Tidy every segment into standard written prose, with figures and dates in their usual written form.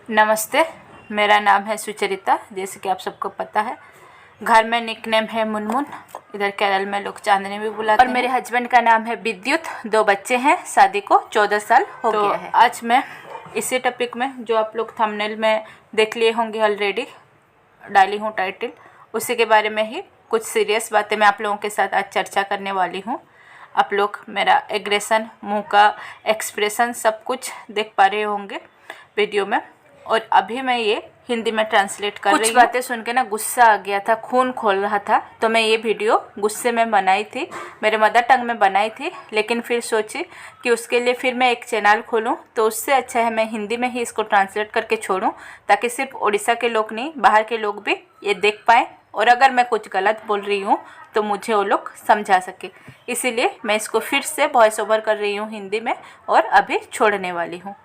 नमस्ते, मेरा नाम है सुचरिता। जैसे कि आप सबको पता है, घर में निकनेम है मुनमुन, इधर केरल में लोग चांदनी भी बुलाते हैं। और मेरे हस्बैंड का नाम है विद्युत। 2 बच्चे हैं, शादी को 14 साल हो गया है। आज मैं इसी टॉपिक में, जो आप लोग थंबनेल में देख लिए होंगे ऑलरेडी, डाली हूँ टाइटल, उसी के बारे में ही कुछ सीरियस बातें मैं आप लोगों के साथ आज चर्चा करने वाली हूँ। आप लोग मेरा एग्रेशन, मुँह का एक्सप्रेशन सब कुछ देख पा रहे होंगे वीडियो में। और अभी मैं ये हिंदी में ट्रांसलेट कर रही हूँ। कुछ बातें सुन के ना गुस्सा आ गया था, खून खोल रहा था, तो मैं ये वीडियो गुस्से में बनाई थी, मेरे मदर टंग में बनाई थी। लेकिन फिर सोची कि उसके लिए फिर मैं एक चैनल खोलूँ, तो उससे अच्छा है मैं हिंदी में ही इसको ट्रांसलेट करके छोड़ूँ, ताकि सिर्फ उड़ीसा के लोग नहीं, बाहर के लोग भी ये देख पाएँ। और अगर मैं कुछ गलत बोल रही हूँ तो मुझे वो लोग समझा सके। इसीलिए मैं इसको फिर से वॉइस ओवर कर रही हूँ हिंदी में, और अभी छोड़ने वाली हूँ।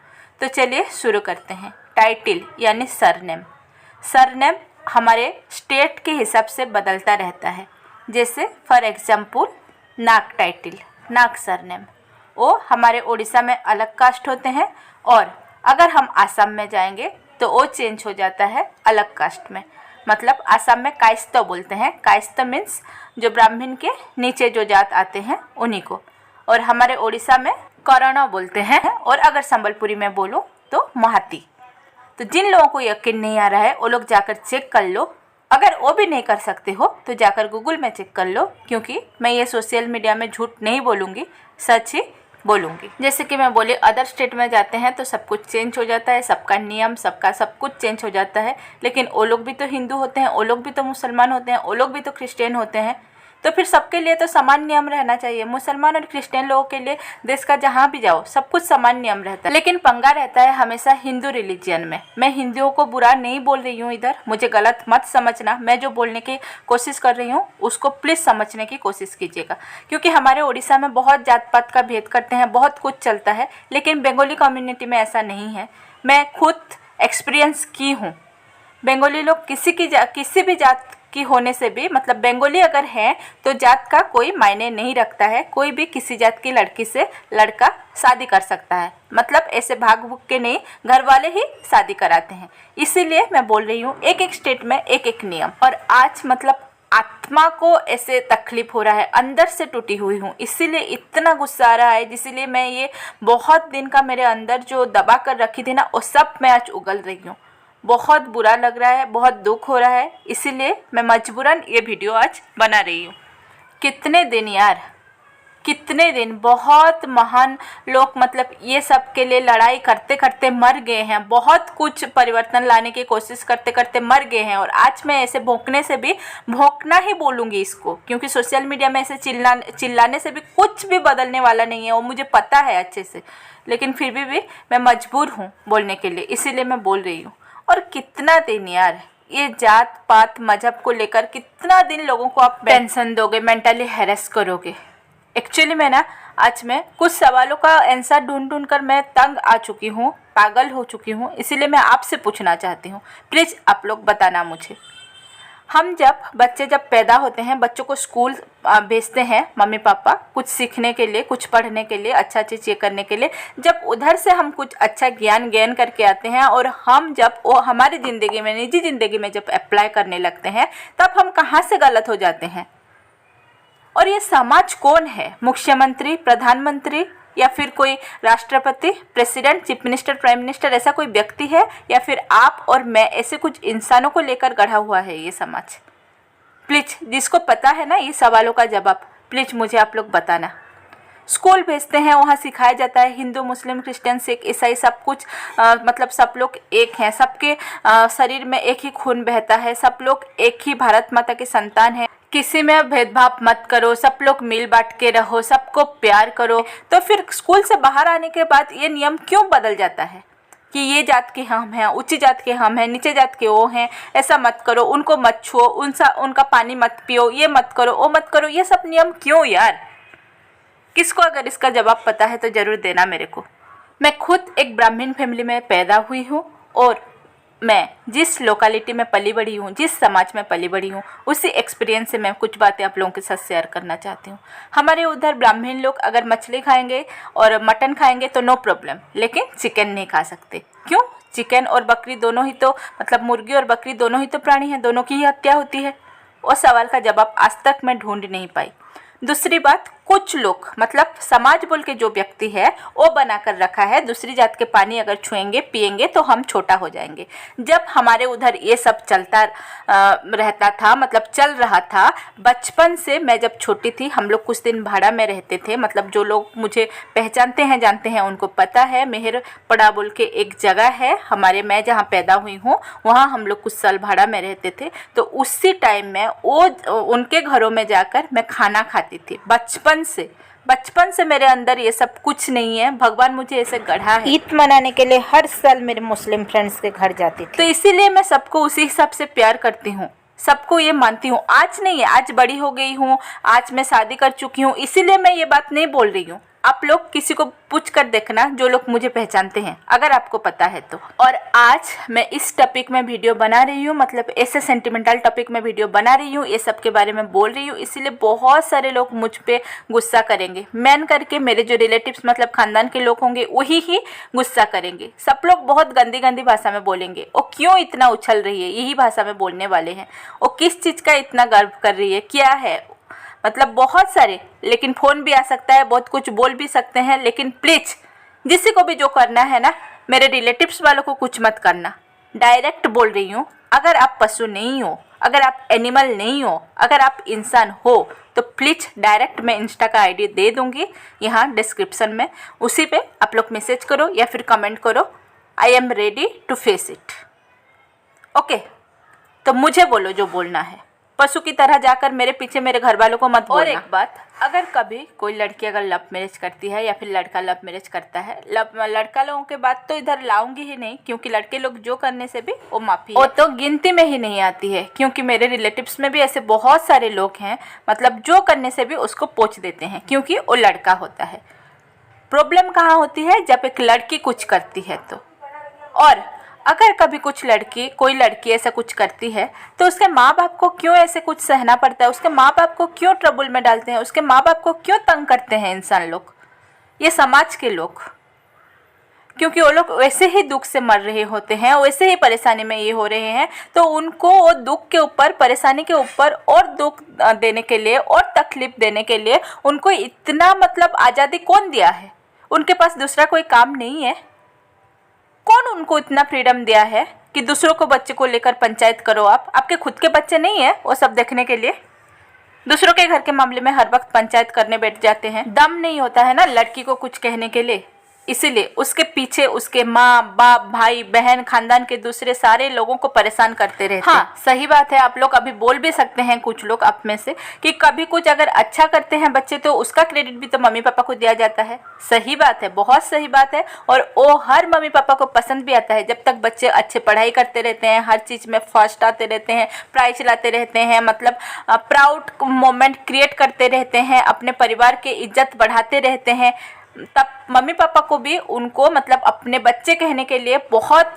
तो चलिए शुरू करते हैं। टाइटल यानी सरनेम। सरनेम हमारे स्टेट के हिसाब से बदलता रहता है। जैसे for example Nag title, Nag surname, वो हमारे उड़ीसा में अलग कास्ट होते हैं, और अगर हम आसाम में जाएंगे तो वो चेंज हो जाता है अलग कास्ट में। मतलब आसाम में कायस्थ बोलते हैं। कायस्थ मीन्स जो ब्राह्मण के नीचे जो जात आते हैं उन्हीं को। और हमारे उड़ीसा में करण बोलते हैं, और अगर संबलपुरी में बोलो तो महाती। तो जिन लोगों को यकीन नहीं आ रहा है वो लोग जाकर चेक कर लो। अगर वो भी नहीं कर सकते हो तो जाकर गूगल में चेक कर लो, क्योंकि मैं ये सोशल मीडिया में झूठ नहीं बोलूँगी, सच ही बोलूँगी। जैसे कि मैं बोली, अदर स्टेट में जाते हैं तो सब कुछ चेंज हो जाता है, सबका नियम, सबका सब कुछ चेंज हो जाता है। लेकिन वो लोग भी तो हिंदू होते हैं, वो लोग भी तो मुसलमान होते हैं, वो लोग भी तो क्रिश्चियन होते हैं। तो फिर सबके लिए तो समान नियम रहना चाहिए। मुसलमान और क्रिश्चियन लोगों के लिए देश का जहाँ भी जाओ सब कुछ समान नियम रहता है। लेकिन पंगा रहता है हमेशा हिंदू रिलीजियन में। मैं हिंदुओं को बुरा नहीं बोल रही हूँ इधर, मुझे गलत मत समझना। मैं जो बोलने की कोशिश कर रही हूँ उसको प्लीज़ समझने की कोशिश कीजिएगा, क्योंकि हमारे उड़ीसा में बहुत जात पात का भेद करते हैं, बहुत कुछ चलता है। लेकिन बंगाली कम्युनिटी में ऐसा नहीं है। मैं खुद एक्सपीरियंस की हूँ। बंगाली लोग किसी भी जात की होने से भी, मतलब बंगाली अगर है तो जात का कोई मायने नहीं रखता है। कोई भी किसी जात की लड़की से लड़का शादी कर सकता है। मतलब ऐसे भाग भूग के नहीं, घर वाले ही शादी कराते हैं। इसीलिए मैं बोल रही हूँ एक एक स्टेट में एक एक नियम। और आज मतलब आत्मा को ऐसे तकलीफ हो रहा है, अंदर से टूटी हुई हूँ, इसीलिए इतना गुस्सा आ रहा है। जिसलिए मैं ये बहुत दिन का मेरे अंदर जो दबा कर रखी थी ना, वो सब मैं आज उगल रही हूँ। बहुत बुरा लग रहा है, बहुत दुख हो रहा है, इसीलिए मैं मजबूरन ये वीडियो आज बना रही हूँ। कितने दिन यार, कितने दिन बहुत महान लोग मतलब ये सब के लिए लड़ाई करते करते मर गए हैं। बहुत कुछ परिवर्तन लाने की कोशिश करते करते मर गए हैं। और आज मैं ऐसे भौंकने से भी, भौंकना ही बोलूँगी इसको, क्योंकि सोशल मीडिया में ऐसे चिल्लाने से भी कुछ भी बदलने वाला नहीं है, वो मुझे पता है अच्छे से। लेकिन फिर भी मैं मजबूर हूँ बोलने के लिए, इसीलिए मैं बोल रही हूँ। और कितना दिन यार, ये जात पात मजहब को लेकर कितना दिन लोगों को आप टेंशन दोगे, मेंटली हैरेस करोगे। एक्चुअली आज मैं कुछ सवालों का आंसर ढूंढ कर मैं तंग आ चुकी हूँ, पागल हो चुकी हूँ। इसीलिए मैं आपसे पूछना चाहती हूँ, प्लीज़ आप लोग बताना मुझे। हम बच्चे जब पैदा होते हैं, बच्चों को स्कूल भेजते हैं मम्मी पापा, कुछ सीखने के लिए, कुछ पढ़ने के लिए, अच्छा चीज़ ये करने के लिए। जब उधर से हम कुछ अच्छा ज्ञान करके आते हैं, और हम जब वो हमारी ज़िंदगी में, निजी ज़िंदगी में जब अप्लाई करने लगते हैं, तब हम कहाँ से गलत हो जाते हैं। और ये समाज कौन है? मुख्यमंत्री, प्रधानमंत्री, या फिर कोई राष्ट्रपति, president, chief minister, prime minister, ऐसा कोई व्यक्ति है? या फिर आप और मैं, ऐसे कुछ इंसानों को लेकर गढ़ा हुआ है ये समाज? प्लीज़, जिसको पता है ना ये सवालों का जवाब, प्लीज़ मुझे आप लोग बताना। स्कूल भेजते हैं, वहाँ सिखाया जाता है हिंदू, मुस्लिम, क्रिश्चियन, सिख, ईसाई सब कुछ, मतलब सब लोग एक हैं, सबके शरीर में एक ही खून बहता है, सब लोग एक ही भारत माता के संतान हैं। किसी में भेदभाव मत करो, सब लोग मिल बांट के रहो, सबको प्यार करो। तो फिर स्कूल से बाहर आने के बाद ये नियम क्यों बदल जाता है कि ये जात के हम हैं, ऊंची जात के हम हैं, नीचे जात के वो हैं, ऐसा मत करो, उनको मत छुओ, उनका पानी मत पियो, ये मत करो, वो मत करो। ये सब नियम क्यों यार? किसको अगर इसका जवाब पता है तो ज़रूर देना मेरे को। मैं खुद एक ब्राह्मण फैमिली में पैदा हुई हूँ, और मैं जिस लोकेलिटी में पली बड़ी हूँ, जिस समाज में पली बड़ी हूँ, उसी एक्सपीरियंस से मैं कुछ बातें आप लोगों के साथ शेयर करना चाहती हूँ। हमारे उधर ब्राह्मण लोग अगर मछली खाएंगे और मटन खाएंगे तो नो प्रॉब्लम, लेकिन चिकन नहीं खा सकते। क्यों? चिकन और बकरी दोनों ही तो मतलब मुर्गी और बकरी दोनों ही तो प्राणी हैं, दोनों की ही हत्या होती है। उस सवाल का जवाब आज तक मैं ढूंढ नहीं पाई। दूसरी बात, कुछ लोग मतलब समाज बोल के जो व्यक्ति है वो बना कर रखा है दूसरी जात के पानी अगर छुएंगे पिएंगे तो हम छोटा हो जाएंगे। जब हमारे उधर ये सब चलता रहता था, मतलब चल रहा था बचपन से, मैं जब छोटी थी हम लोग कुछ दिन भाड़ा में रहते थे। मतलब जो लोग मुझे पहचानते हैं जानते हैं उनको पता है, मेहर पड़ा बोल के एक जगह है हमारे, मैं जहाँ पैदा हुई हूँ वहाँ हम लोग कुछ साल भाड़ा में रहते थे। तो उसी टाइम में वो उनके घरों में जाकर मैं खाना खाती थी। बचपन से मेरे अंदर ये सब कुछ नहीं है, भगवान मुझे ऐसे गढ़ा है। ईद मनाने के लिए हर साल मेरे मुस्लिम फ्रेंड्स के घर जाती थी, तो इसीलिए मैं सबको उसी हिसाब से प्यार करती हूँ, सबको ये मानती हूँ। आज नहीं है, आज बड़ी हो गई हूँ, आज मैं शादी कर चुकी हूँ, इसीलिए मैं ये बात नहीं बोल रही हूँ। आप लोग किसी को पूछ कर देखना जो लोग मुझे पहचानते हैं, अगर आपको पता है तो। और आज मैं इस टॉपिक में वीडियो बना रही हूँ, मतलब ऐसे सेंटिमेंटल टॉपिक में वीडियो बना रही हूँ, ये सब के बारे में बोल रही हूँ, इसीलिए बहुत सारे लोग मुझ पे गुस्सा करेंगे। मेन करके मेरे जो रिलेटिव्स मतलब खानदान के लोग होंगे वही ही गुस्सा करेंगे। सब लोग बहुत गंदी गंदी भाषा में बोलेंगे, वो क्यों इतना उछल रही है, यही भाषा में बोलने वाले हैं। वो किस चीज़ का इतना गर्व कर रही है, क्या है, मतलब बहुत सारे, लेकिन फ़ोन भी आ सकता है, बहुत कुछ बोल भी सकते हैं। लेकिन प्लीज़ जिसी को भी जो करना है ना, मेरे रिलेटिव्स वालों को कुछ मत करना। डायरेक्ट बोल रही हूँ, अगर आप पशु नहीं हो, अगर आप एनिमल नहीं हो, अगर आप इंसान हो तो प्लीज़ डायरेक्ट मैं इंस्टा का आईडी दे दूँगी यहाँ डिस्क्रिप्शन में, उसी पे आप लोग मैसेज करो या फिर कमेंट करो। I am ready to face it. Okay, तो मुझे बोलो जो बोलना है, पशु की तरह जाकर मेरे पीछे मेरे घर वालों को मत बोलना। और एक बात, अगर कभी कोई लड़की अगर लव मैरिज करती है या फिर लड़का लव मैरिज करता है, लड़का लोगों के बात तो इधर लाऊंगी ही नहीं, क्योंकि लड़के लोग जो करने से भी वो माफी है, वो तो गिनती में ही नहीं आती है। क्योंकि मेरे रिलेटिव्स में भी ऐसे बहुत सारे लोग हैं, मतलब जो करने से भी उसको पोंछ देते हैं क्योंकि वो लड़का होता है। प्रॉब्लम कहाँ होती है, जब एक लड़की कुछ करती है तो। और अगर कभी कोई लड़की ऐसा कुछ करती है तो उसके माँ बाप को क्यों ऐसे कुछ सहना पड़ता है, उसके माँ बाप को क्यों ट्रबल में डालते हैं, उसके माँ बाप को क्यों तंग करते हैं इंसान लोग, ये समाज के लोग। क्योंकि वो लोग वैसे ही दुख से मर रहे होते हैं, वैसे ही परेशानी में ये हो रहे हैं, तो उनको वो दुख के ऊपर, परेशानी के ऊपर और दुख देने के लिए और तकलीफ देने के लिए उनको इतना मतलब आज़ादी कौन दिया है? उनके पास दूसरा कोई काम नहीं है? कौन उनको इतना फ्रीडम दिया है कि दूसरों को बच्चे को लेकर पंचायत करो? आपके खुद के बच्चे नहीं है वो सब देखने के लिए? दूसरों के घर के मामले में हर वक्त पंचायत करने बैठ जाते हैं। दम नहीं होता है ना लड़की को कुछ कहने के लिए, इसीलिए उसके पीछे उसके माँ बाप, भाई बहन, खानदान के दूसरे सारे लोगों को परेशान करते रहते हैं। हाँ, सही बात है। आप लोग अभी बोल भी सकते हैं कुछ लोग आप में से कि कभी कुछ अगर अच्छा करते हैं बच्चे तो उसका क्रेडिट भी तो मम्मी पापा को दिया जाता है। सही बात है, बहुत सही बात है, और वो हर मम्मी पापा को पसंद भी आता है जब तक बच्चे अच्छे पढ़ाई करते रहते हैं, हर चीज़ में फर्स्ट आते रहते हैं, प्राइज लाते रहते हैं, मतलब प्राउड मोमेंट क्रिएट करते रहते हैं, अपने परिवार की इज्जत बढ़ाते रहते हैं। तब मम्मी पापा को भी उनको मतलब अपने बच्चे कहने के लिए बहुत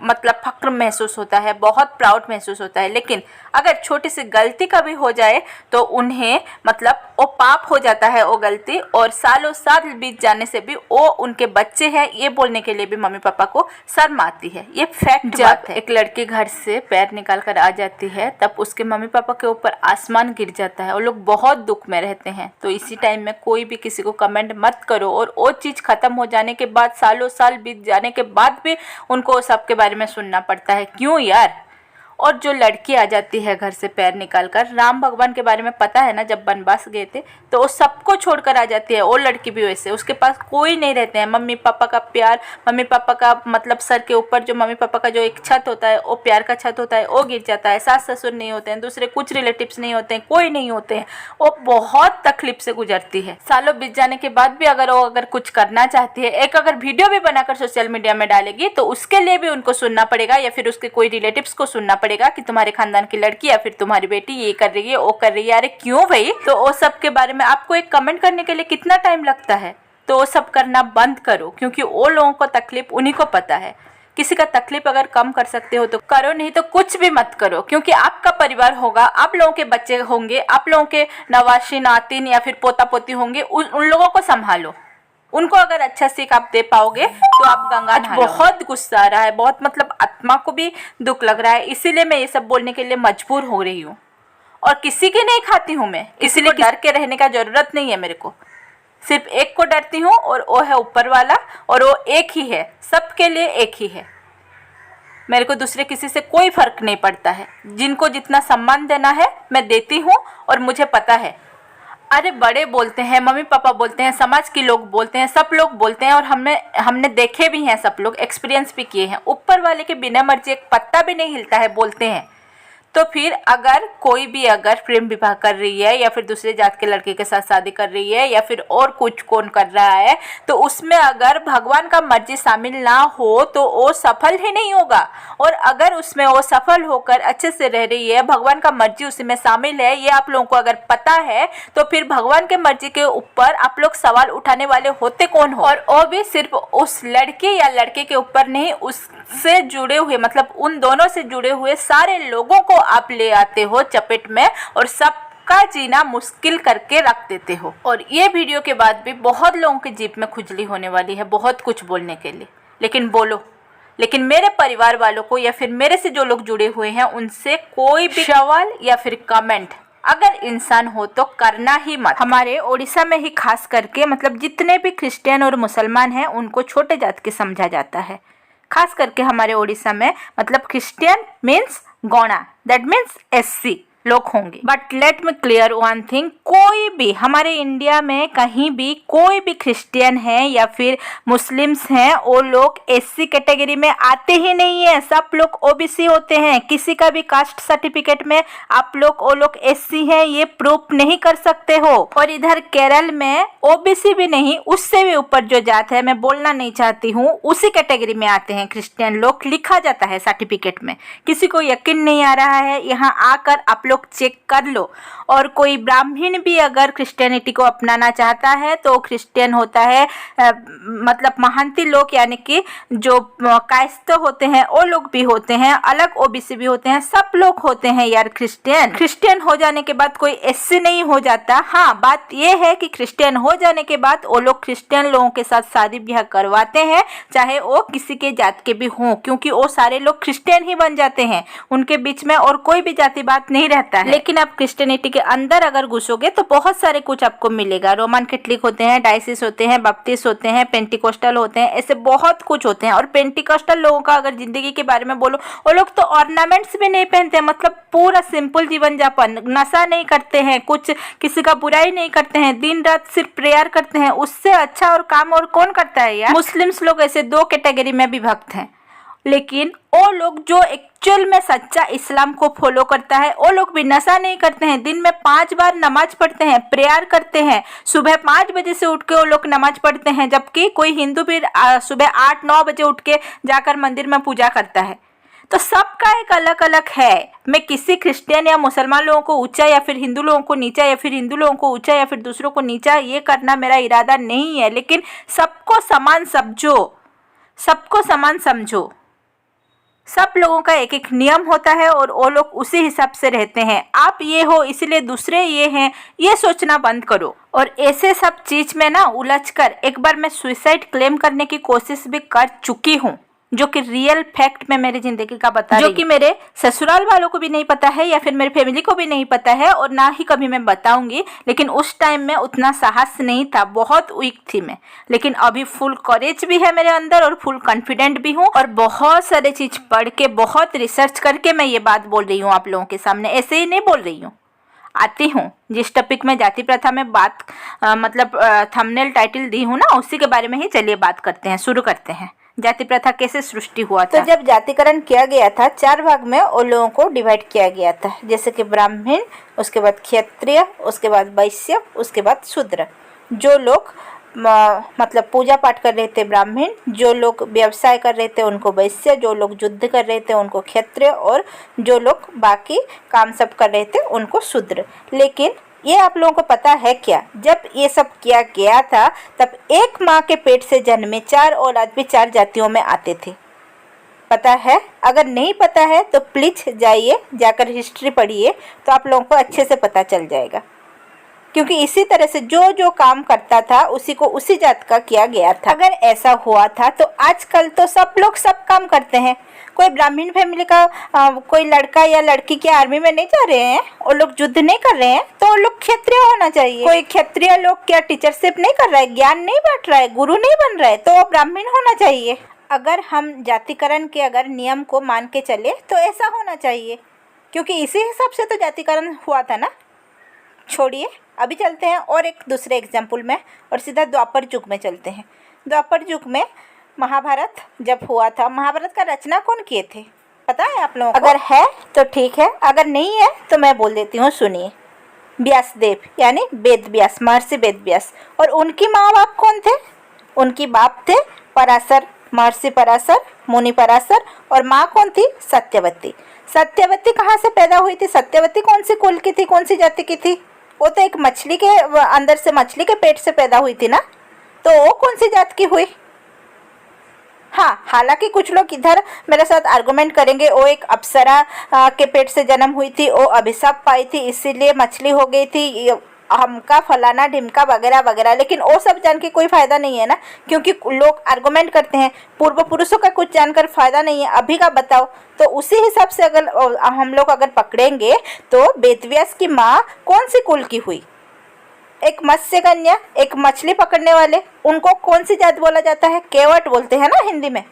मतलब फक्र महसूस होता है, बहुत प्राउड महसूस होता है। लेकिन अगर छोटी सी गलती कभी हो जाए तो उन्हें मतलब वो पाप हो जाता है वो गलती, और सालों साल बीत जाने से भी वो उनके बच्चे हैं ये बोलने के लिए भी मम्मी पापा को शर्म आती है। ये फैक्ट बात है। एक लड़की घर से पैर निकाल कर आ जाती है तब उसके मम्मी पापा के ऊपर आसमान गिर जाता है, वो लोग बहुत दुख में रहते हैं। तो इसी टाइम में कोई भी किसी को कमेंट मत करो, और वो चीज़ ख़त्म हो जाने के बाद, सालों साल बीत जाने के बाद भी उनको सबके बारे में सुनना पड़ता है। क्यों यार? और जो लड़की आ जाती है घर से पैर निकाल कर, राम भगवान के बारे में पता है ना, जब वनवास गए थे तो वो सबको छोड़कर आ जाती है। वो लड़की भी वैसे, उसके पास कोई नहीं रहते हैं। मम्मी पापा का प्यार, मम्मी पापा का मतलब सर के ऊपर जो मम्मी पापा का जो एक छत होता है, वो प्यार का छत होता है, वो गिर जाता है। सास ससुर नहीं होते हैं, दूसरे कुछ रिलेटिव्स नहीं होते हैं, कोई नहीं होते हैं। वो बहुत तकलीफ से गुजरती है। सालों बीत जाने के बाद भी अगर वो कुछ करना चाहती है, एक अगर वीडियो भी बनाकर सोशल मीडिया में डालेगी तो उसके लिए भी उनको सुनना पड़ेगा, या फिर उसके कोई रिलेटिव्स को सुनना पड़ेगा कि तुम्हारे खानदान की लड़की या फिर तुम्हारी बेटी ये कर रही है, वो कर रही है। अरे क्यों भाई? तो वो सब के बारे में आपको एक कमेंट करने के लिए कितना टाइम लगता है? तो वो सब करना बंद करो, क्योंकि वो लोगों को तकलीफ उन्हीं को पता है। किसी का तकलीफ अगर कम कर सकते हो तो करो, नहीं तो कुछ भी मत करो, क्योंकि आपका परिवार होगा, आप लोगों के बच्चे होंगे, आप लोगों के नवाशी नातिन या फिर पोता पोती होंगे, उन लोगों को संभालो, उनको अगर अच्छा सीख आप दे पाओगे तो आप गंगा नहा लोगे। बहुत गुस्सा आ रहा है, बहुत मतलब आत्मा को भी दुख लग रहा है, इसीलिए मैं ये सब बोलने के लिए मजबूर हो रही हूँ। और किसी की नहीं खाती हूँ मैं, इसीलिए डर के रहने का जरूरत नहीं है मेरे को। सिर्फ एक को डरती हूँ और वो है ऊपर वाला, और वो एक ही है, सबके लिए एक ही है। मेरे को दूसरे किसी से कोई फर्क नहीं पड़ता है। जिनको जितना सम्मान देना है मैं देती हूँ, और मुझे पता है। अरे बड़े बोलते हैं, मम्मी पापा बोलते हैं, समाज के लोग बोलते हैं, सब लोग बोलते हैं, और हमने देखे भी हैं, सब लोग एक्सपीरियंस भी किए हैं। ऊपर वाले के बिना मर्जी एक पत्ता भी नहीं हिलता है, बोलते हैं। तो फिर अगर कोई भी अगर प्रेम विवाह कर रही है, या फिर दूसरे जात के लड़के के साथ शादी कर रही है, या फिर और कुछ कौन कर रहा है, तो उसमें अगर भगवान का मर्जी शामिल ना हो तो वो सफल ही नहीं होगा। और अगर उसमें वो सफल होकर अच्छे से रह रही है, भगवान का मर्जी उसमें शामिल है, ये आप लोगों को अगर पता है, तो फिर भगवान के मर्जी के ऊपर आप लोग सवाल उठाने वाले होते कौन हो। और वो भी सिर्फ उस लड़की या लड़के के ऊपर नहीं, उससे जुड़े हुए, मतलब उन दोनों से जुड़े हुए सारे लोगों को आप ले आते हो चपेट में, और सबका जीना मुश्किल करके रख देते हो। और ये वीडियो के बाद भी बहुत लोगों की जीभ में खुजली होने वाली है, बहुत कुछ बोलने के लिए, लेकिन बोलो। लेकिन मेरे परिवार वालों को या फिर मेरे से जो लोग जुड़े हुए हैं, उनसे कोई भी सवाल या फिर कमेंट अगर इंसान हो तो करना ही मत। हमारे ओडिशा में ही खास करके, मतलब जितने भी क्रिश्चियन और मुसलमान हैं, उनको छोटे जात के समझा जाता है। खास करके हमारे ओडिशा में, मतलब Christian means Gowda, that means SC लोग होंगे। But let me clear one thing, कोई भी हमारे इंडिया में कहीं भी कोई भी क्रिश्चियन है या फिर मुस्लिम्स हैं, वो लोग SC कैटेगरी में आते ही नहीं है। सब लोग OBC होते हैं। किसी का भी कास्ट सर्टिफिकेट में आप लोग वो लोग SC हैं ये प्रूफ नहीं कर सकते हो। और इधर केरल में OBC भी नहीं, उससे भी ऊपर जो जात है, मैं बोलना नहीं चाहती हूँ, उसी कैटेगरी में आते हैं क्रिश्चियन लोग, लिखा जाता है सर्टिफिकेट में। किसी को यकीन नहीं आ रहा है, यहाँ आकर आप लोग चेक कर लो। और कोई ब्राह्मण भी अगर क्रिश्चियनिटी को अपनाना चाहता है तो क्रिश्चियन होता है, मतलब महंती लोग, यानी कि जो कायस्थ होते हैं वो लोग भी होते हैं, अलग OBC भी होते हैं, सब लोग होते हैं यार क्रिश्चियन हो जाने के बाद कोई SC नहीं हो जाता। हाँ, बात ये है कि क्रिश्चियन हो जाने के बाद वो लोग क्रिश्चियन लोगों के साथ शादी ब्याह करवाते हैं, चाहे वो किसी के जात के भी हों, क्योंकि वो सारे लोग क्रिश्चियन ही बन जाते हैं, उनके बीच में और कोई भी जाति बात नहीं रहता है। लेकिन आप क्रिश्चियनिटी के अंदर अगर घुसोगे तो बहुत सारे कुछ आपको मिलेगा। रोमन कैथोलिक होते हैं, डायसिस होते हैं, बपटिस्ट होते हैं, पेंटिकोस्टल होते हैं, ऐसे बहुत कुछ होते हैं। और पेंटिकोस्टल लोगों का अगर जिंदगी के बारे में बोलो, वो लोग तो ऑर्नामेंट्स भी नहीं पहनते हैं, मतलब पूरा सिंपल जीवन यापन, नशा नहीं करते हैं, कुछ किसी का बुराई नहीं करते हैं, दिन रात सिर्फ प्रेयर करते हैं। उससे अच्छा और काम और कौन करता है यार। मुस्लिम्स लोग ऐसे 2 कैटेगरी में विभक्त हैं, लेकिन वो लोग जो एक्चुअल में सच्चा इस्लाम को फॉलो करता है, वो लोग भी नशा नहीं करते हैं, दिन में 5 बार नमाज पढ़ते हैं, प्रेयर करते हैं। सुबह 5 बजे से उठ के वो लोग नमाज पढ़ते हैं, जबकि कोई हिंदू भी सुबह 8-9 बजे उठ के जाकर मंदिर में पूजा करता है। तो सबका एक अलग अलग है। मैं किसी क्रिश्चियन या मुसलमान लोगों को ऊंचा या फिर हिंदू लोगों को नीचा या फिर हिंदू लोगों को ऊंचा या फिर दूसरों को नीचा ये करना मेरा इरादा नहीं है, लेकिन सबको समान समझो, सबको समान समझो। सब लोगों का एक एक नियम होता है और वो लोग उसी हिसाब से रहते हैं। आप ये हो इसलिए दूसरे ये हैं, ये सोचना बंद करो। और ऐसे सब चीज में ना उलझकर एक बार मैं सुसाइड क्लेम करने की कोशिश भी कर चुकी हूँ, जो कि रियल फैक्ट में मेरी जिंदगी का बता रही, जो कि मेरे ससुराल वालों को भी नहीं पता है या फिर मेरी फैमिली को भी नहीं पता है, और ना ही कभी मैं बताऊंगी। लेकिन उस टाइम में उतना साहस नहीं था, बहुत वीक थी मैं। लेकिन अभी फुल करेज भी है मेरे अंदर और फुल कॉन्फिडेंट भी हूँ, और बहुत सारे चीज पढ़ के, बहुत रिसर्च करके मैं ये बात बोल रही हूँ आप लोगों के सामने, ऐसे ही नहीं बोल रही हूँ। आती हूँ जिस टॉपिक में जाति प्रथा में बात मतलब थंबनेल टाइटल दी हूँ ना, उसी के बारे में ही चलिए बात करते हैं, शुरू करते हैं। जाति प्रथा कैसे सृष्टि हुआ था? तो जब जातिकरण किया गया था, 4 भाग में उन लोगों को डिवाइड किया गया था, जैसे कि ब्राह्मण, उसके बाद क्षत्रिय, उसके बाद वैश्य, उसके बाद शूद्र। जो लोग मतलब पूजा पाठ कर रहे थे ब्राह्मण, जो लोग व्यवसाय कर रहे थे उनको वैश्य, जो लोग युद्ध कर रहे थे उनको क्षत्रिय, और जो लोग बाकी काम सब कर रहे थे उनको शूद्र। लेकिन ये आप लोगों को पता है क्या, जब ये सब किया गया था तब एक माँ के पेट से जन्मे 4 औलाद भी 4 जातियों में आते थे। पता है? अगर नहीं पता है तो प्लीज जाइए, जाकर हिस्ट्री पढ़िए, तो आप लोगों को अच्छे से पता चल जाएगा। क्योंकि इसी तरह से जो जो काम करता था उसी को उसी जात का किया गया था। अगर ऐसा हुआ था तो आजकल तो सब लोग सब काम करते हैं। कोई ब्राह्मण फैमिली का कोई लड़का या लड़की के आर्मी में नहीं जा रहे हैं, वो लोग युद्ध नहीं कर रहे हैं, तो वो लोग क्षत्रिय होना चाहिए। कोई क्षत्रिय लोग क्या टीचरशिप नहीं कर रहा है, ज्ञान नहीं बांट रहा है, गुरु नहीं बन रहा है, तो वो ब्राह्मण होना चाहिए। अगर हम जातिकरण के अगर नियम को मान के चले तो ऐसा होना चाहिए, क्योंकि इसी हिसाब से तो जातिकरण हुआ था ना। छोड़िए, अभी चलते हैं और एक दूसरे एग्जाम्पल में, और सीधा द्वापर युग में चलते हैं। द्वापर युग में महाभारत जब हुआ था, महाभारत का रचना कौन किए थे पता है आप लोगों को? अगर है तो ठीक है, अगर नहीं है तो मैं बोल देती हूँ, सुनिए। व्यासदेव यानी वेद व्यास, महर्षि वेद व्यास। और उनकी माँ बाप कौन थे? उनकी बाप थे पराशर, महर्षि पराशर, मुनि पराशर, और माँ कौन थी? सत्यवती। सत्यवती कहाँ से पैदा हुई थी? सत्यवती कौन सी कुल की थी, कौन सी जाति की थी? वो तो एक मछली के अंदर से, मछली के पेट से पैदा हुई थी ना, तो वो कौन सी जात की हुई? हाँ, हालांकि कुछ लोग इधर मेरे साथ आर्गुमेंट करेंगे, वो एक अप्सरा के पेट से जन्म हुई थी, वो अभिशाप पाई थी इसीलिए मछली हो गई थी, हमका फलाना ढिमका वगैरह वगैरह। लेकिन वो सब जान के कोई फ़ायदा नहीं है ना, क्योंकि लोग आर्गुमेंट करते हैं पूर्व पुरुषों का कुछ जानकर फ़ायदा नहीं है, अभी का बताओ। तो उसी हिसाब से अगर हम लोग अगर पकड़ेंगे तो वेदव्यास की माँ कौन सी कुल की हुई? एक मत्स्य कन्या, एक मछली पकड़ने वाले, उनको कौन सी जात बोला जाता है? केवट बोलते हैं ना हिंदी में,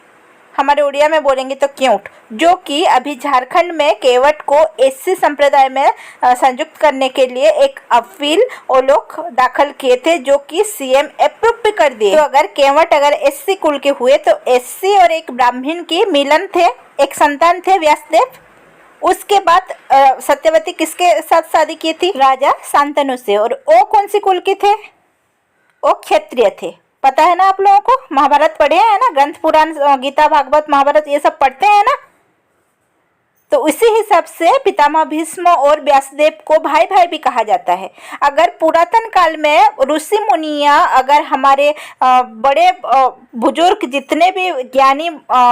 हमारे उड़िया में बोलेंगे तो क्यूट। जो कि अभी झारखंड में केवट को एससी संप्रदाय में संयुक्त करने के लिए एक अपील वो लोग दाखिल किए थे, जो कि सीएम अप्रूव भी कर दिए। तो अगर केवट अगर एससी कुल के हुए तो एससी और एक ब्राह्मण की मिलन थे, एक संतान थे व्यासदेव। उसके बाद सत्यवती किसके साथ शादी की थी? राजा शांतनु से। और वो कौन सी कुल के थे? वो क्षत्रिय थे। पता है ना आप लोगों को? महाभारत पढ़े हैं ना, ग्रंथ पुराण, गीता भागवत महाभारत ये सब पढ़ते हैं ना। तो उसी हिसाब से पितामह भीष्म और व्यासदेव को भाई भाई भी कहा जाता है। अगर पुरातन काल में ऋषि मुनिया, अगर हमारे बड़े बुजुर्ग जितने भी ज्ञानी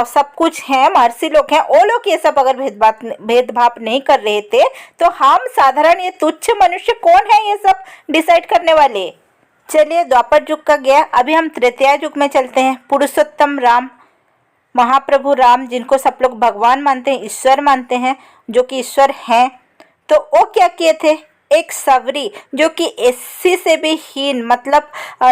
सब कुछ हैं, महर्षि लोग हैं, वो लोग ये सब अगर भेदभाव नहीं कर रहे थे, तो हम साधारण ये तुच्छ मनुष्य कौन है ये सब डिसाइड करने वाले? चलिए, द्वापर युग का गया, अभी हम त्रेता युग में चलते हैं। पुरुषोत्तम राम, महाप्रभु राम, जिनको सब लोग भगवान मानते हैं, ईश्वर मानते हैं, जो कि ईश्वर हैं, तो वो क्या किए थे? एक सवरी, जो कि एससी से भी हीन, मतलब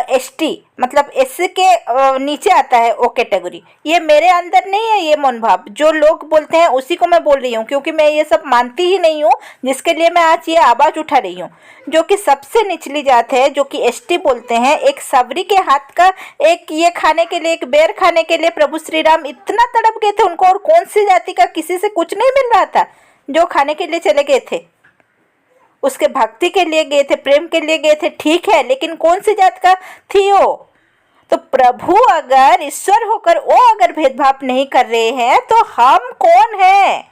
एसटी, मतलब एससी के नीचे आता है वो कैटेगरी। ये मेरे अंदर नहीं है ये मनोभाव, जो लोग बोलते हैं उसी को मैं बोल रही हूँ, क्योंकि मैं ये सब मानती ही नहीं हूँ, जिसके लिए मैं आज ये आवाज़ उठा रही हूँ। जो कि सबसे निचली जात है, जो कि एसटी बोलते हैं, एक सवरी के हाथ का एक ये खाने के लिए, एक बेर खाने के लिए प्रभु श्री राम इतना तड़प गए थे उनको, और कौन सी जाति का किसी से कुछ नहीं मिल रहा था जो खाने के लिए चले गए थे? उसके भक्ति के लिए गए थे, प्रेम के लिए गए थे, ठीक है, लेकिन कौन सी जात का थी वो? तो प्रभु अगर ईश्वर होकर वो अगर भेदभाव नहीं कर रहे हैं, तो हम कौन हैं?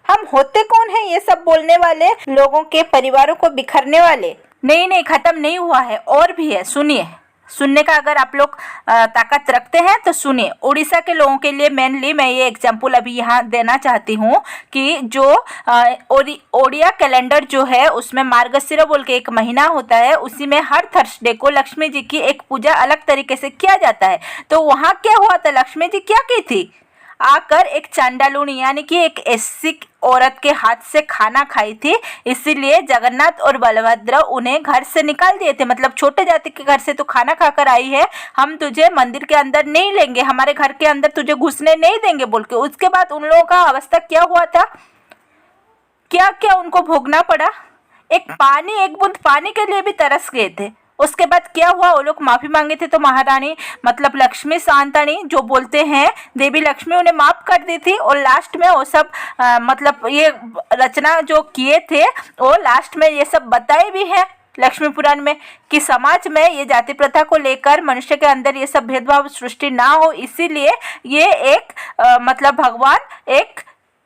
हम होते कौन हैं ये सब बोलने वाले, लोगों के परिवारों को बिखरने वाले? नहीं, खत्म नहीं हुआ है, और भी है, सुनिए। सुनने का अगर आप लोग ताकत रखते हैं तो सुनिए। उड़ीसा के लोगों के लिए मेनली मैं ये एग्जाम्पल अभी यहाँ देना चाहती हूँ कि जो ओडिया कैलेंडर जो है, उसमें मार्गशिर बोल के एक महीना होता है, उसी में हर थर्सडे को लक्ष्मी जी की एक पूजा अलग तरीके से किया जाता है। तो वहाँ क्या हुआ था? लक्ष्मी जी क्या की थी? आकर एक चांडालुनी यानी कि एक एससी औरत के हाथ से खाना खाई थी, इसीलिए जगन्नाथ और बलभद्र उन्हें घर से निकाल दिए थे। मतलब छोटे जाति के घर से तो खाना खाकर आई है, हम तुझे मंदिर के अंदर नहीं लेंगे, हमारे घर के अंदर तुझे घुसने नहीं देंगे बोल के। उसके बाद उन लोगों का अवस्था क्या हुआ था, क्या क्या उनको भोगना पड़ा? एक बूंद पानी के लिए भी तरस गए थे। उसके बाद क्या हुआ? वो लोग माफ़ी मांगे थे, तो महारानी मतलब लक्ष्मी शांतानी जो बोलते हैं देवी लक्ष्मी, उन्हें माफ़ कर दी थी। और लास्ट में वो सब मतलब ये रचना जो किए थे, वो लास्ट में ये सब बताए भी हैं लक्ष्मी पुराण में कि समाज में ये जाति प्रथा को लेकर मनुष्य के अंदर ये सब भेदभाव सृष्टि ना हो, इसीलिए ये एक मतलब भगवान एक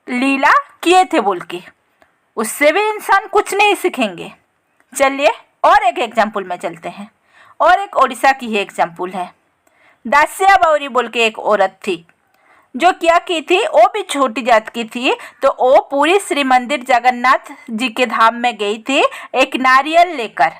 लीला किए थे बोल के। उससे भी इंसान कुछ नहीं सीखेंगे। चलिए और एक एग्जाम्पल में चलते हैं, और एक ओडिशा की ही एग्जाम्पल है। दासिया बावरी बोल के एक औरत थी, जो क्या की थी, वो भी छोटी जात की थी। तो वो पूरी श्री मंदिर जगन्नाथ जी के धाम में गई थी एक नारियल लेकर।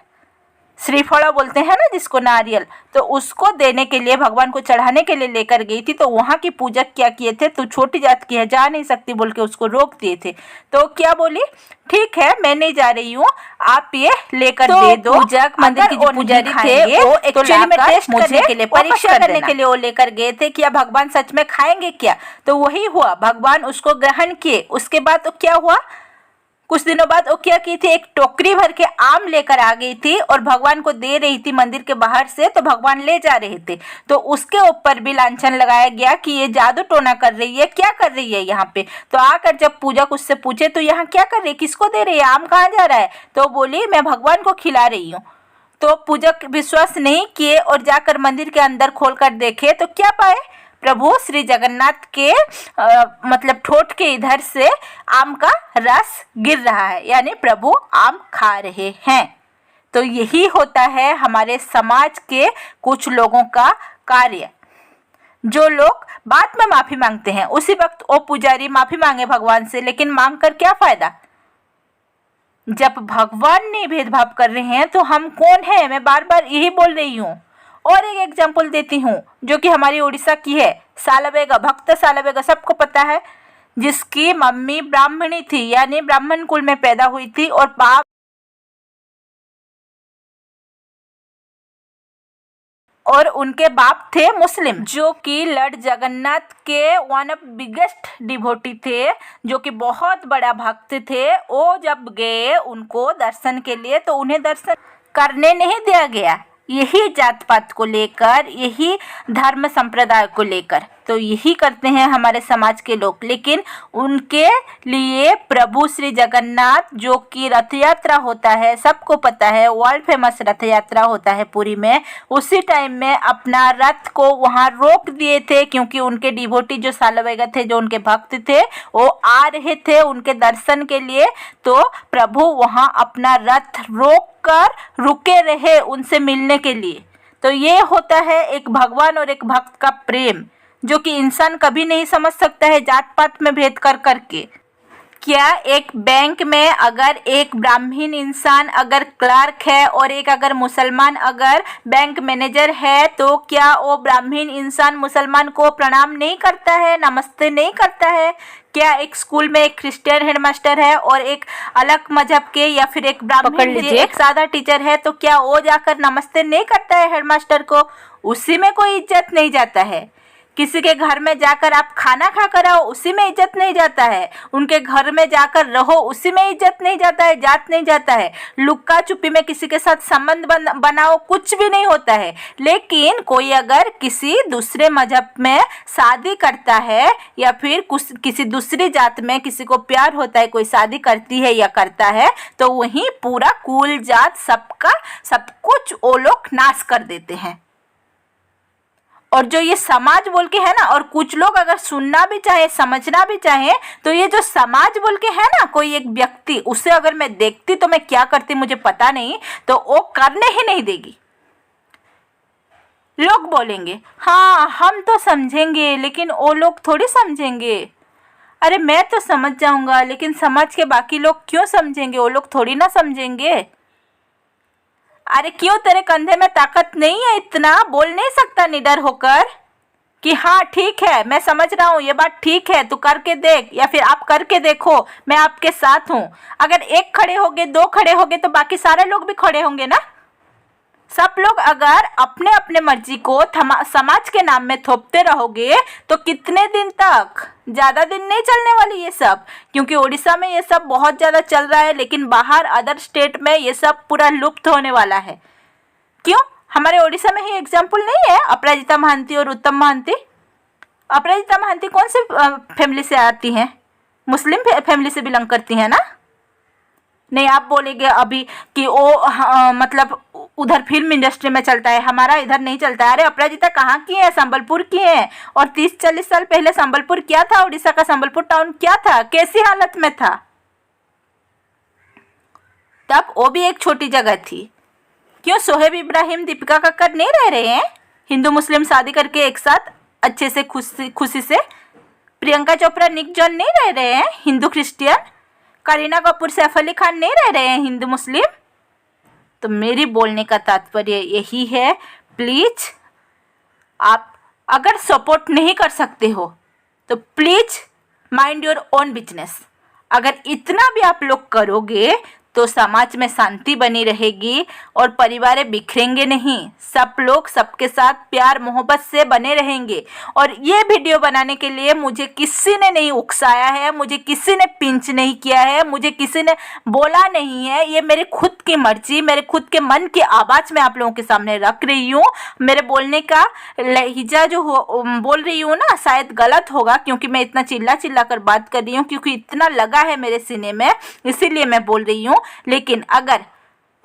श्रीफल बोलते हैं ना जिसको, नारियल, तो उसको देने के लिए, भगवान को चढ़ाने के लिए लेकर गई थी। तो वहाँ की पूजक क्या किए थे, तो छोटी जात की है, जा नहीं सकती बोल के उसको रोक दिए थे। तो क्या बोली, ठीक है मैं नहीं जा रही हूँ, आप ये लेकर दे दो। पूजक, मंदिर की जो पुजारी थे वो एक्चुअली में टेस्ट करने के लिए, परीक्षा करने के लिए वो लेकर गए थे कि भगवान सच में खाएंगे क्या। तो वही हुआ, भगवान उसको ग्रहण किए। उसके बाद तो क्या हुआ, कुछ दिनों बाद वो क्या की थी, एक टोकरी भर के आम लेकर आ गई थी और भगवान को दे रही थी मंदिर के बाहर से। तो भगवान ले जा रहे थे, तो उसके ऊपर भी लांछन लगाया गया कि ये जादू टोना कर रही है, क्या कर रही है यहाँ पे। तो आकर जब पूजक उससे पूछे तो यहाँ क्या कर रही है, किसको दे रही है, आम कहाँ जा रहा है, तो बोली मैं भगवान को खिला रही हूँ। तो पूजक विश्वास नहीं किए और जाकर मंदिर के अंदर खोलकर देखे तो क्या पाए, प्रभु श्री जगन्नाथ के मतलब ठोट के इधर से आम का रस गिर रहा है, यानी प्रभु आम खा रहे हैं। तो यही होता है हमारे समाज के कुछ लोगों का कार्य। जो लोग बाद में माफी मांगते हैं, उसी वक्त वो पुजारी माफी मांगे भगवान से, लेकिन मांग कर क्या फायदा। जब भगवान ने भेदभाव कर रहे हैं तो हम कौन है, मैं बार बार यही बोल रही हूँ। और एक एग्जाम्पल देती हूँ जो कि हमारी उड़ीसा की है, सालबेगा, भक्त सालबेगा, सबको पता है, जिसकी मम्मी ब्राह्मणी थी, यानी ब्राह्मण कुल में पैदा हुई थी, और बाप और उनके बाप थे मुस्लिम, जो कि लॉर्ड जगन्नाथ के वन ऑफ बिगेस्ट डिवोटी थे, जो कि बहुत बड़ा भक्त थे। वो जब गए उनको दर्शन के लिए तो उन्हें दर्शन करने नहीं दिया गया, यही जात पात को लेकर, यही धर्म संप्रदाय को लेकर। तो यही करते हैं हमारे समाज के लोग। लेकिन उनके लिए प्रभु श्री जगन्नाथ, जो कि रथ यात्रा होता है, सबको पता है, वर्ल्ड फेमस रथ यात्रा होता है पुरी में, उसी टाइम में अपना रथ को वहाँ रोक दिए थे, क्योंकि उनके डिवोटी जो सालबेगा थे, जो उनके भक्त थे, वो आ रहे थे उनके दर्शन के लिए। तो प्रभु वहाँ अपना रथ रोक कर रुके रहे उनसे मिलने के लिए। तो ये होता है एक भगवान और एक भक्त का प्रेम, जो कि इंसान कभी नहीं समझ सकता है जात पात में भेद कर करके। क्या एक बैंक में अगर एक ब्राह्मण इंसान अगर क्लर्क है और एक अगर मुसलमान अगर बैंक मैनेजर है, तो क्या वो ब्राह्मण इंसान मुसलमान को प्रणाम नहीं करता है, नमस्ते नहीं करता है? क्या एक स्कूल में एक क्रिश्चियन हेडमास्टर है और एक अलग मजहब के या फिर एक ब्राह्मण एक सादा टीचर है, तो क्या वो जाकर नमस्ते नहीं करता है हेडमास्टर को? उसी में कोई इज्जत नहीं जाता है। किसी के घर में जाकर आप खाना खा कर आओ, उसी में इज्जत नहीं जाता है। उनके घर में जाकर रहो, उसी में इज्जत नहीं जाता है, जात नहीं जाता है। लुक्का छुपी में किसी के साथ संबंध बनाओ, कुछ भी नहीं होता है। लेकिन कोई अगर किसी दूसरे मजहब में शादी करता है या फिर किसी दूसरी जात में किसी को प्यार होता है, कोई शादी करती है या करता है, तो वहीं पूरा कुल जात सबका सब कुछ वो लोग नाश कर देते हैं। और जो ये समाज बोल के है ना, और कुछ लोग अगर सुनना भी चाहे, समझना भी चाहे, तो ये जो समाज बोल के है ना, कोई एक व्यक्ति, उसे अगर मैं देखती तो मैं क्या करती मुझे पता नहीं, तो वो करने ही नहीं देगी। लोग बोलेंगे हाँ हम तो समझेंगे, लेकिन वो लोग थोड़ी समझेंगे। अरे मैं तो समझ जाऊंगा, लेकिन समाज के बाकी लोग क्यों समझेंगे? वो लोग थोड़ी ना समझेंगे। अरे क्यों, तेरे कंधे में ताकत नहीं है, इतना बोल नहीं सकता निडर होकर कि हाँ ठीक है मैं समझ रहा हूँ, ये बात ठीक है, तू करके देख, या फिर आप करके देखो, मैं आपके साथ हूँ। अगर एक खड़े होंगे, दो खड़े होंगे, तो बाकी सारे लोग भी खड़े होंगे ना। सब लोग अगर अपने अपने मर्जी को समाज के नाम में थोपते रहोगे तो कितने दिन तक, ज़्यादा दिन नहीं चलने वाली ये सब। क्योंकि उड़ीसा में ये सब बहुत ज़्यादा चल रहा है, लेकिन बाहर अदर स्टेट में ये सब पूरा लुप्त होने वाला है। क्यों? हमारे उड़ीसा में ही एग्जाम्पल नहीं है अपराजिता महांती और उत्तम महांती। अपराजिता महांती कौन से फैमिली से आती हैं? मुस्लिम फैमिली से बिलोंग करती हैं ना। नहीं आप बोलेंगे अभी कि वो मतलब उधर फिल्म इंडस्ट्री में चलता है, हमारा इधर नहीं चलता है। अरे अपराजिता कहाँ की है? संबलपुर की है। और 30-40 साल पहले संबलपुर क्या था? उड़ीसा का संबलपुर टाउन क्या था, कैसी हालत में था? तब वो भी एक छोटी जगह थी। क्यों सोहेब इब्राहिम, दीपिका कक्कर नहीं रह रहे हैं हिंदू मुस्लिम शादी करके एक साथ अच्छे से खुशी से? प्रियंका चोपड़ा, निक जॉन नहीं रह रहे हैं हिंदू क्रिश्चियन? करीना कपूर, सैफ अली खान नहीं रह रहे हैं हिंदू मुस्लिम? तो मेरी बोलने का तात्पर्य यही है, प्लीज़ आप अगर सपोर्ट नहीं कर सकते हो तो please mind your own business. अगर इतना भी आप लोग करोगे तो समाज में शांति बनी रहेगी और परिवार बिखरेंगे नहीं। सब लोग सबके साथ प्यार मोहब्बत से बने रहेंगे। और ये वीडियो बनाने के लिए मुझे किसी ने नहीं उकसाया है, मुझे किसी ने पिंच नहीं किया है, मुझे किसी ने बोला नहीं है। ये मेरे खुद की मर्जी, मेरे खुद के मन की आवाज़ मैं आप लोगों के सामने रख रही हूँ। मेरे बोलने का लहजा जो बोल रही हूँ ना, शायद गलत होगा क्योंकि मैं इतना चिल्ला चिल्ला कर बात कर रही हूँ, क्योंकि इतना लगा है मेरे सीने में, इसीलिए मैं बोल रही हूँ। लेकिन अगर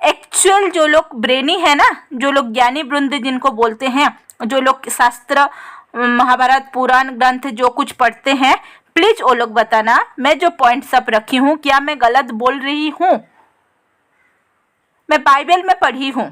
एक्चुअल जो लोग ब्रेनी है ना, जो लोग ज्ञानी वृंद जिनको बोलते हैं, जो लोग शास्त्र महाभारत पुराण ग्रंथ जो कुछ पढ़ते हैं, प्लीज वो लोग बताना मैं जो पॉइंट सब रखी हूँ क्या मैं गलत बोल रही हूँ। मैं बाइबल में पढ़ी हूँ,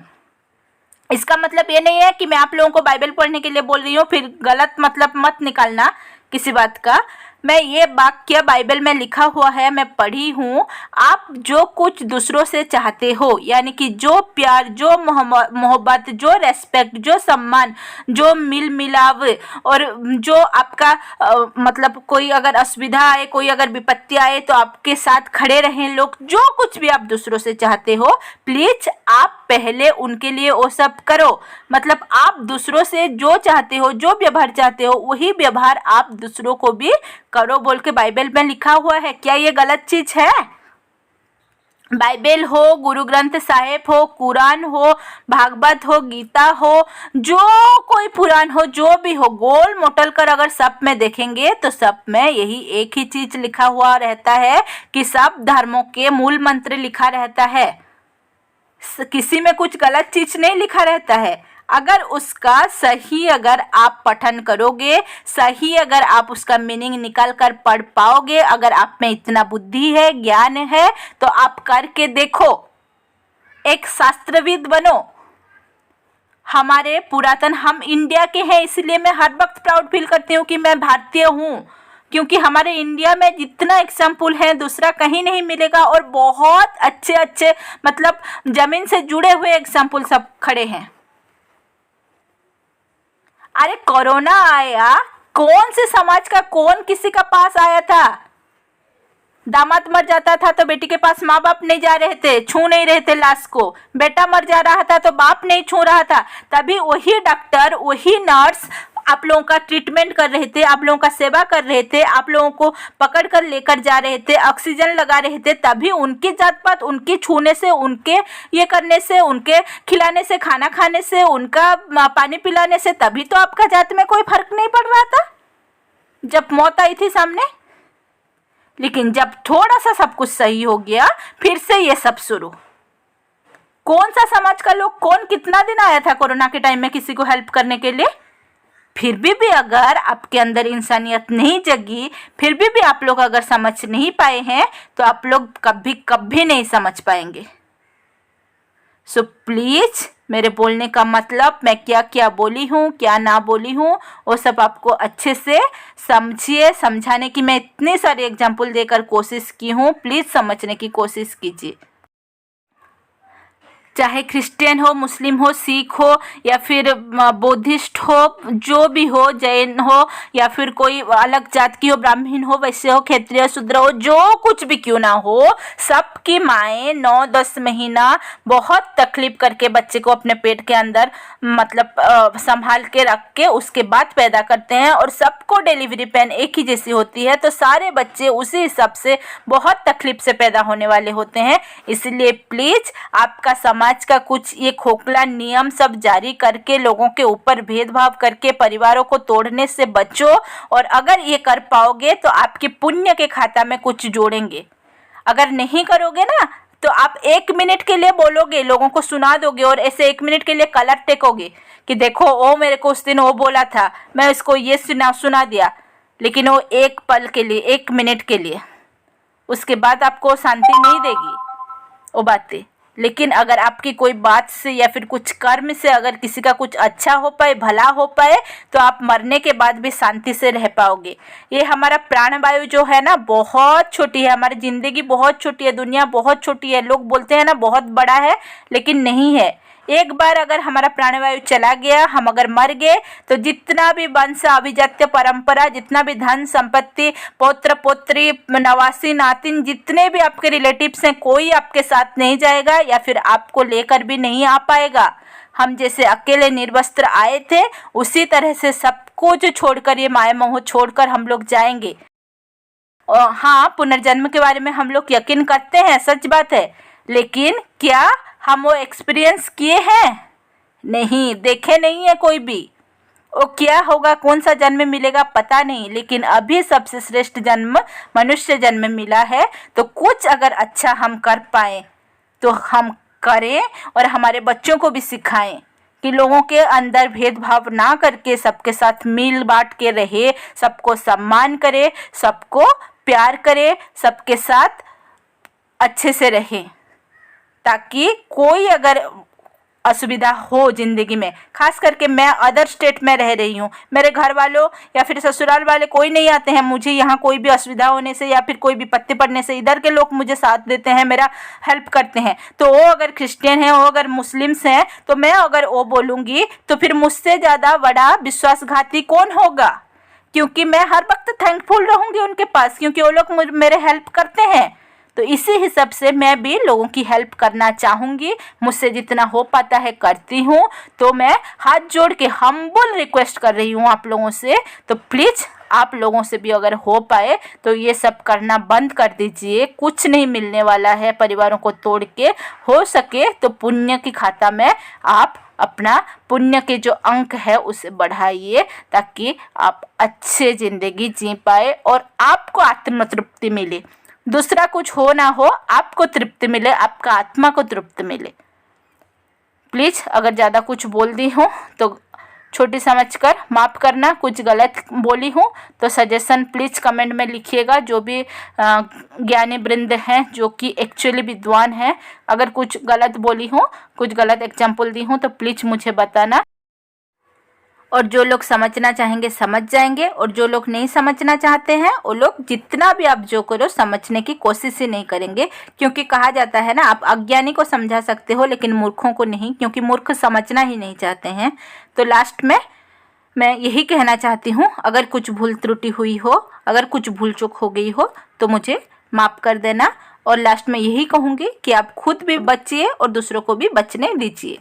इसका मतलब ये नहीं है कि मैं आप लोगों को बाइबल पढ़ने के लिए बोल रही हूँ, फिर गलत मतलब मत निकालना किसी बात का। मैं ये वाक्य बाइबल में लिखा हुआ है, मैं पढ़ी हूँ। आप जो कुछ दूसरों से चाहते हो, यानी कि जो प्यार, जो मोहब्बत, जो रेस्पेक्ट, जो सम्मान, जो मिल मिलाव और जो आपका मतलब कोई अगर असुविधा आए, कोई अगर विपत्ति आए तो आपके साथ खड़े रहें लोग, जो कुछ भी आप दूसरों से चाहते हो, प्लीज आप पहले उनके लिए वो सब करो। मतलब आप दूसरों से जो चाहते हो, जो व्यवहार चाहते हो, वही व्यवहार आप दूसरों को भी करो बोल के बाइबल में लिखा हुआ है। क्या ये गलत चीज है? बाइबल हो, गुरु ग्रंथ साहिब हो, कुरान हो, भागवत हो, गीता हो, जो कोई पुराण हो, जो भी हो, गोल मोटल कर अगर सब में देखेंगे तो सब में यही एक ही चीज लिखा हुआ रहता है कि सब धर्मों के मूल मंत्र लिखा रहता है। किसी में कुछ गलत चीज नहीं लिखा रहता है। अगर उसका सही अगर आप पठन करोगे, सही अगर आप उसका मीनिंग निकाल कर पढ़ पाओगे, अगर आप में इतना बुद्धि है, ज्ञान है, तो आप करके देखो, एक शास्त्रविद बनो। हमारे पुरातन, हम इंडिया के हैं, इसलिए मैं हर वक्त प्राउड फील करती हूँ कि मैं भारतीय हूँ, क्योंकि हमारे इंडिया में जितना एग्जाम्पल है दूसरा कहीं नहीं मिलेगा। और बहुत अच्छे अच्छे मतलब जमीन से जुड़े हुए एग्जाम्पल सब खड़े हैं। अरे कोरोना आया, कौन से समाज का कौन किसी का पास आया था? दामाद मर जाता था तो बेटी के पास माँ बाप नहीं जा रहे थे, छू नहीं रहे थे लाश को। बेटा मर जा रहा था तो बाप नहीं छू रहा था, तभी वही डॉक्टर, वही नर्स आप लोगों का ट्रीटमेंट कर रहे थे, आप लोगों का सेवा कर रहे थे, आप लोगों को पकड़ कर लेकर जा रहे थे, ऑक्सीजन लगा रहे थे। तभी उनकी जात पात, उनके छूने से, उनके ये करने से, उनके खिलाने से, खाना खाने से, उनका पानी पिलाने से, तभी तो आपका जात में कोई फर्क नहीं पड़ रहा था जब मौत आई थी सामने। लेकिन जब थोड़ा सा सब कुछ सही हो गया, फिर से ये सब शुरू। कौन सा समाज का लोग, कौन कितना दिन आया था कोरोना के टाइम में किसी को हेल्प करने के लिए? फिर भी अगर आपके अंदर इंसानियत नहीं जगी, फिर भी आप लोग अगर समझ नहीं पाए हैं, तो आप लोग कभी कभी नहीं समझ पाएंगे। सो प्लीज, मेरे बोलने का मतलब, मैं क्या क्या बोली हूँ, क्या ना बोली हूँ, वो सब आपको अच्छे से समझिए। समझाने की मैं इतने सारे एग्जाम्पल देकर कोशिश की हूँ, प्लीज़ समझने की कोशिश कीजिए। चाहे क्रिश्चियन हो, मुस्लिम हो, सिख हो, या फिर बुद्धिस्ट हो, जो भी हो, जैन हो, या फिर कोई अलग जात की हो, ब्राह्मण हो, वैश्य हो, क्षत्रिय, शूद्र हो, जो कुछ भी क्यों ना हो, सबकी माएँ 9-10 महीना बहुत तकलीफ करके बच्चे को अपने पेट के अंदर मतलब संभाल के रख के उसके बाद पैदा करते हैं। और सबको डिलीवरी पेन एक ही जैसी होती है, तो सारे बच्चे उसी हिसाब से बहुत तकलीफ से पैदा होने वाले होते हैं। इसलिए प्लीज़ आपका समाज का कुछ ये खोखला नियम सब जारी करके, लोगों के ऊपर भेदभाव करके परिवारों को तोड़ने से बचो। और अगर ये कर पाओगे तो आपके पुण्य के खाता में कुछ जोड़ेंगे। अगर नहीं करोगे ना, तो आप 1 मिनट के लिए बोलोगे, लोगों को सुना दोगे, और ऐसे 1 मिनट के लिए कलर टेकोगे कि देखो वो मेरे को उस दिन वो बोला था, मैं उसको ये सुना दिया। लेकिन वो 1 पल के लिए, 1 मिनट के लिए, उसके बाद आपको शांति नहीं देगी वो बातें। लेकिन अगर आपकी कोई बात से या फिर कुछ कर्म से अगर किसी का कुछ अच्छा हो पाए, भला हो पाए, तो आप मरने के बाद भी शांति से रह पाओगे। ये हमारा प्राणवायु जो है ना बहुत छोटी है, हमारी ज़िंदगी बहुत छोटी है, दुनिया बहुत छोटी है। लोग बोलते हैं ना बहुत बड़ा है, लेकिन नहीं है। एक बार अगर हमारा प्राणवायु चला गया, हम अगर मर गए, तो जितना भी वंश, अभिजात्य परंपरा, जितना भी धन संपत्ति, पौत्र पुत्री, नवासी नातिन, जितने भी आपके रिलेटिव्स हैं, कोई आपके साथ नहीं जाएगा या फिर आपको लेकर भी नहीं आ पाएगा। हम जैसे अकेले निर्वस्त्र आए थे, उसी तरह से सब कुछ छोड़कर, ये माया मोह छोड़कर हम लोग जाएंगे। और हाँ, पुनर्जन्म के बारे में हम लोग यकीन करते हैं, सच बात है, लेकिन क्या हम वो एक्सपीरियंस किए हैं? नहीं, देखे नहीं है कोई भी। वो क्या होगा, कौन सा जन्म मिलेगा पता नहीं, लेकिन अभी सबसे श्रेष्ठ जन्म मनुष्य जन्म मिला है। तो कुछ अगर अच्छा हम कर पाए तो हम करें और हमारे बच्चों को भी सिखाएं कि लोगों के अंदर भेदभाव ना करके सबके साथ मिल बांट के रहे, सबको सम्मान करे, सबको प्यार करे, सबके साथ अच्छे से रहे, ताकि कोई अगर असुविधा हो ज़िंदगी में, खास करके मैं अदर स्टेट में रह रही हूँ, मेरे घर वालों या फिर ससुराल वाले कोई नहीं आते हैं मुझे यहाँ कोई भी असुविधा होने से या फिर कोई विपत्ति पड़ने से। इधर के लोग मुझे साथ देते हैं, मेरा हेल्प करते हैं। तो वो अगर क्रिश्चियन हैं, वो अगर मुस्लिम्स हैं, तो मैं अगर वो बोलूँगी तो फिर मुझसे ज़्यादा बड़ा विश्वासघाती कौन होगा? क्योंकि मैं हर वक्त थैंकफुल रहूँगी उनके पास, क्योंकि वो लोग मेरे हेल्प करते हैं। तो इसी हिसाब से मैं भी लोगों की हेल्प करना चाहूँगी, मुझसे जितना हो पाता है करती हूँ। तो मैं हाथ जोड़ के हम्बल रिक्वेस्ट कर रही हूँ आप लोगों से, तो प्लीज़ आप लोगों से भी अगर हो पाए तो ये सब करना बंद कर दीजिए। कुछ नहीं मिलने वाला है परिवारों को तोड़ के। हो सके तो पुण्य की खाता में आप अपना पुण्य के जो अंक है उसे बढ़ाइए, ताकि आप अच्छे ज़िंदगी जी पाए और आपको आत्मतृप्ति मिले। दूसरा कुछ हो ना हो, आपको तृप्ति मिले, आपका आत्मा को तृप्ति मिले। प्लीज़ अगर ज़्यादा कुछ बोल दी हूँ तो छोटी समझकर माफ़ करना। कुछ गलत बोली हूँ तो सजेशन प्लीज़ कमेंट में लिखिएगा। जो भी ज्ञानी वृंद हैं, जो कि एक्चुअली विद्वान हैं, अगर कुछ गलत बोली हूँ, कुछ गलत एग्जाम्पल दी हूँ, तो प्लीज़ मुझे बताना। और जो लोग समझना चाहेंगे समझ जाएंगे, और जो लोग नहीं समझना चाहते हैं वो लोग जितना भी आप जो करो समझने की कोशिश ही नहीं करेंगे। क्योंकि कहा जाता है ना, आप अज्ञानी को समझा सकते हो लेकिन मूर्खों को नहीं, क्योंकि मूर्ख समझना ही नहीं चाहते हैं। तो लास्ट में मैं यही कहना चाहती हूँ, अगर कुछ भूल त्रुटि हुई हो, अगर कुछ भूल चूक हो गई हो तो मुझे माफ़ कर देना। और लास्ट में यही कहूँगी कि आप खुद भी बचिए और दूसरों को भी बचने दीजिए।